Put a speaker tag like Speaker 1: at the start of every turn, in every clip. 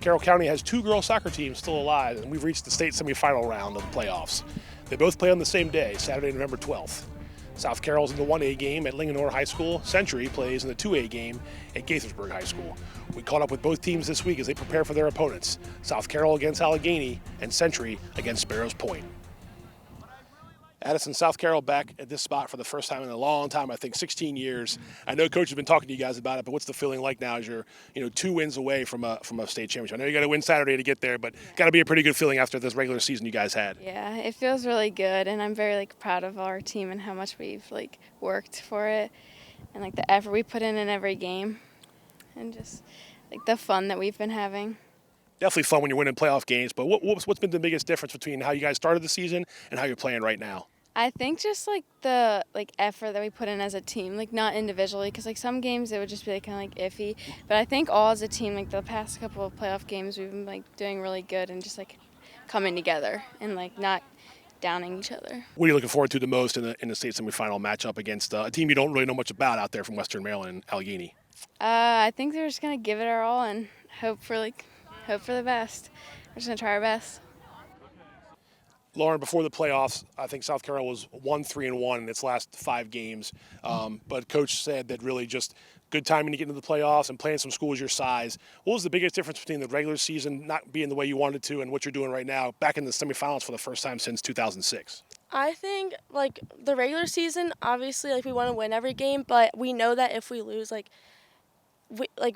Speaker 1: Carroll County has two girls soccer teams still alive, and we've reached the state semifinal round of the playoffs. They both play on the same day, Saturday, November 12th. South Carroll's in the 1A game at Linganore High School. Century plays in the 2A game at Gaithersburg High School. We caught up with both teams this week as they prepare for their opponents. South Carroll against Allegheny and Century against Sparrows Point. Addison, South Carroll back at this spot for the first time in a long time, I think 16 years. I know Coach has been talking to you guys about it, but what's the feeling like now as you're 2 wins away from a state championship? I know you got to win Saturday to get there, but got to be a pretty good feeling after this regular season you guys had.
Speaker 2: Yeah, it feels really good, and I'm very proud of our team and how much we've worked for it, and the effort we put in every game, and just the fun that we've been having.
Speaker 1: Definitely fun when you're winning playoff games, but what's been the biggest difference between how you guys started the season and how you're playing right now?
Speaker 2: I think just the effort that we put in as a team, not individually, because some games it would just be kind of iffy. But I think all as a team, the past couple of playoff games, we've been doing really good and just coming together and not downing each other.
Speaker 1: What are you looking forward to the most in the state semifinal matchup against a team you don't really know much about out there from Western Maryland, Allegheny?
Speaker 2: I think they're just gonna give it our all and hope for the best. We're just gonna try our best.
Speaker 1: Lauren, before the playoffs, I think South Carroll was 1-3-1 in its last 5 games. But Coach said that really just good timing to get into the playoffs and playing some schools your size. What was the biggest difference between the regular season not being the way you wanted to and what you're doing right now, back in the semifinals for the first time since 2006?
Speaker 3: I think the regular season, obviously we want to win every game, but we know that if we lose,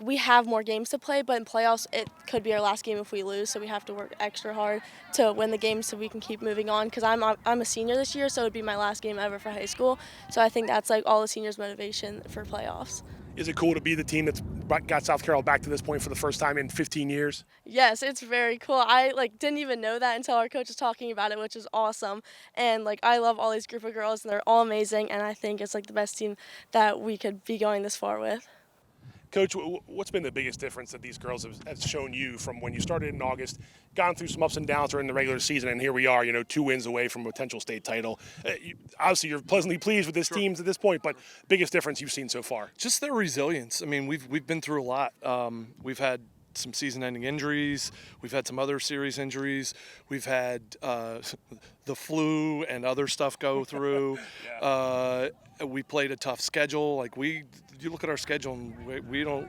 Speaker 3: we have more games to play, but in playoffs it could be our last game if we lose, so we have to work extra hard to win the game so we can keep moving on, because I'm a senior this year, so it would be my last game ever for high school, so I think that's all the seniors' motivation for playoffs.
Speaker 1: Is it cool to be the team that's got South Carroll back to this point for the first time in 15 years?
Speaker 3: Yes, it's very cool. I didn't even know that until our coach was talking about it, which is awesome. And I love all these group of girls, and they're all amazing, and I think it's the best team that we could be going this far with.
Speaker 1: Coach, what's been the biggest difference that these girls have shown you from when you started in August, gone through some ups and downs during the regular season, and here we are, 2 wins away from a potential state title? Obviously, you're pleasantly pleased with this team at this point, but biggest difference you've seen so far?
Speaker 4: Just their resilience. I mean, we've been through a lot. We've had some season-ending injuries. We've had some other serious injuries. We've had the flu and other stuff go through. Yeah. We played a tough schedule. You look at our schedule, and we don't,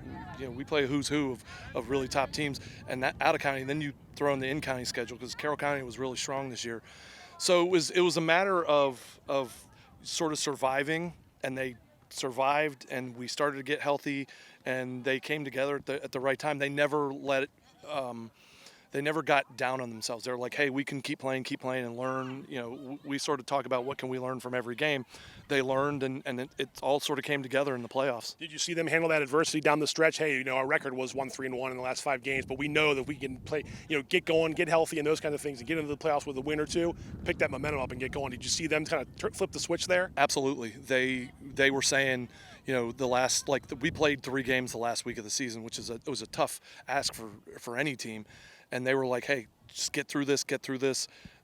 Speaker 4: we play a who's who of really top teams, and that out of county. Then you throw in the in-county schedule because Carroll County was really strong this year. So it was a matter of sort of surviving, and they survived, and we started to get healthy, and they came together at the right time. They never they never got down on themselves. They're like, hey, we can keep playing and learn. We sort of talk about what can we learn from every game. They learned, and it all sort of came together in the playoffs.
Speaker 1: Did you see them handle that adversity down the stretch? Hey, our record was 1-3-1 in the last 5 games, but we know that we can play, get going, get healthy, and those kinds of things, and get into the playoffs with a win or two, pick that momentum up and get going. Did you see them kind of flip the switch there?
Speaker 4: Absolutely. They were saying, we played 3 games the last week of the season, which it was a tough ask for any team. And they were like, hey, just get through this,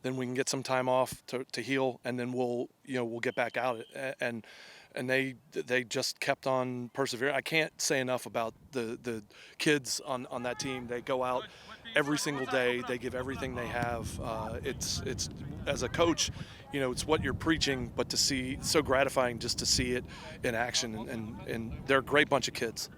Speaker 4: then we can get some time off to heal, and then we'll get back out. And they just kept on persevering. I can't say enough about the kids on that team. They go out every single day. They give everything they have. It's as a coach, it's what you're preaching, but to see, so gratifying just to see it in action. And they're a great bunch of kids.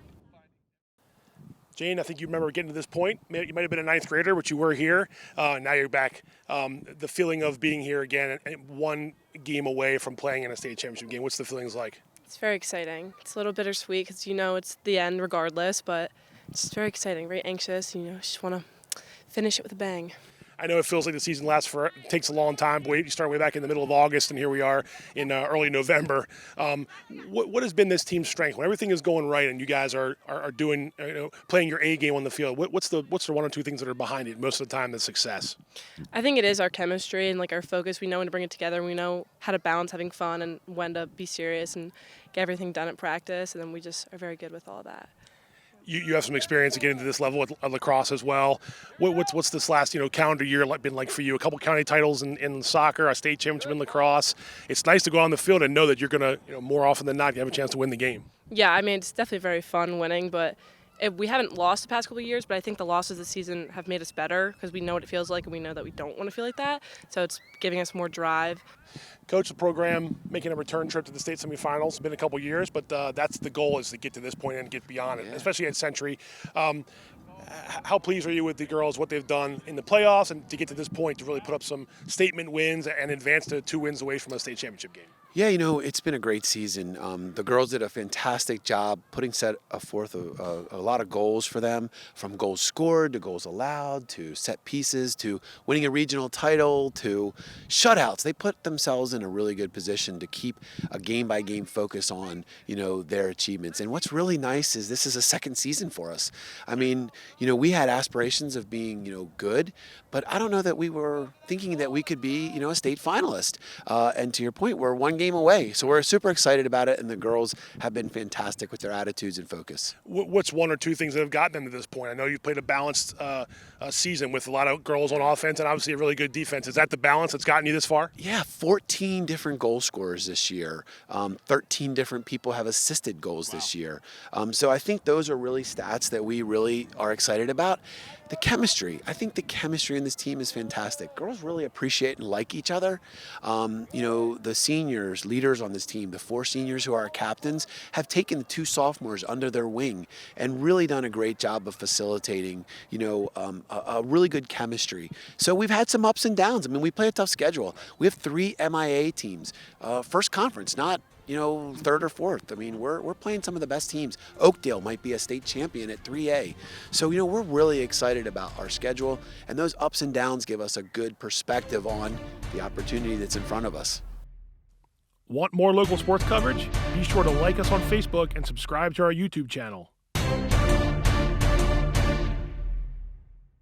Speaker 1: Jane, I think you remember getting to this point. You might have been a 9th grader, but you were here. Now you're back. The feeling of being here again, 1 game away from playing in a state championship game, what's the feelings like?
Speaker 5: It's very exciting. It's a little bittersweet because it's the end regardless, but it's very exciting, very anxious. Just want to finish it with a bang.
Speaker 1: I know it feels like the season takes a long time, but you start way back in the middle of August, and here we are in early November. What has been this team's strength when everything is going right and you guys are doing, playing your A game on the field? What's the 1 or 2 things that are behind it most of the time? The success.
Speaker 5: I think it is our chemistry and our focus. We know when to bring it together. We know how to balance having fun and when to be serious and get everything done at practice. And then we just are very good with all that.
Speaker 1: You have some experience to get into this level at lacrosse as well. What's this last calendar year been like for you? A couple county titles in soccer, a state championship in lacrosse. It's nice to go on the field and know that you're gonna more often than not you have a chance to win the game.
Speaker 5: Yeah, I mean it's definitely very fun winning, but we haven't lost the past couple of years, but I think the losses this season have made us better because we know what it feels like and we know that we don't want to feel like that. So it's giving us more drive.
Speaker 1: Coach, the program making a return trip to the state semifinals. It's been a couple years, but that's the goal, is to get to this point and get beyond it, especially at Century. How pleased are you with the girls, what they've done in the playoffs, and to get to this point to really put up some statement wins and advance to 2 wins away from a state championship game?
Speaker 6: Yeah, it's been a great season. The girls did a fantastic job putting forth a lot of goals for them, from goals scored to goals allowed to set pieces to winning a regional title to shutouts. They put themselves in a really good position to keep a game-by-game focus on, their achievements. And what's really nice is this is a second season for us. I mean, we had aspirations of being, good, but I don't know that we were thinking that we could be, a state finalist. And to your point, we're one game away. So we're super excited about it, and the girls have been fantastic with their attitudes and focus.
Speaker 1: What's 1 or 2 things that have gotten them to this point? I know you've played a balanced season with a lot of girls on offense and obviously a really good defense. Is that the balance that's gotten you this far?
Speaker 6: Yeah, 14 different goal scorers this year. 13 different people have assisted goals this year. So I think those are really stats that we really are excited about. The chemistry. I think the chemistry in this team is fantastic. Girls really appreciate and like each other. The seniors, leaders on this team, the 4 seniors who are our captains, have taken the 2 sophomores under their wing and really done a great job of facilitating, a really good chemistry. So we've had some ups and downs. I mean, we play a tough schedule. We have 3 MIA teams, first conference, not 3rd or 4th. I mean, we're playing some of the best teams. Oakdale might be a state champion at 3A. So, we're really excited about our schedule, and those ups and downs give us a good perspective on the opportunity that's in front of us.
Speaker 1: Want more local sports coverage? Be sure to like us on Facebook and subscribe to our YouTube channel.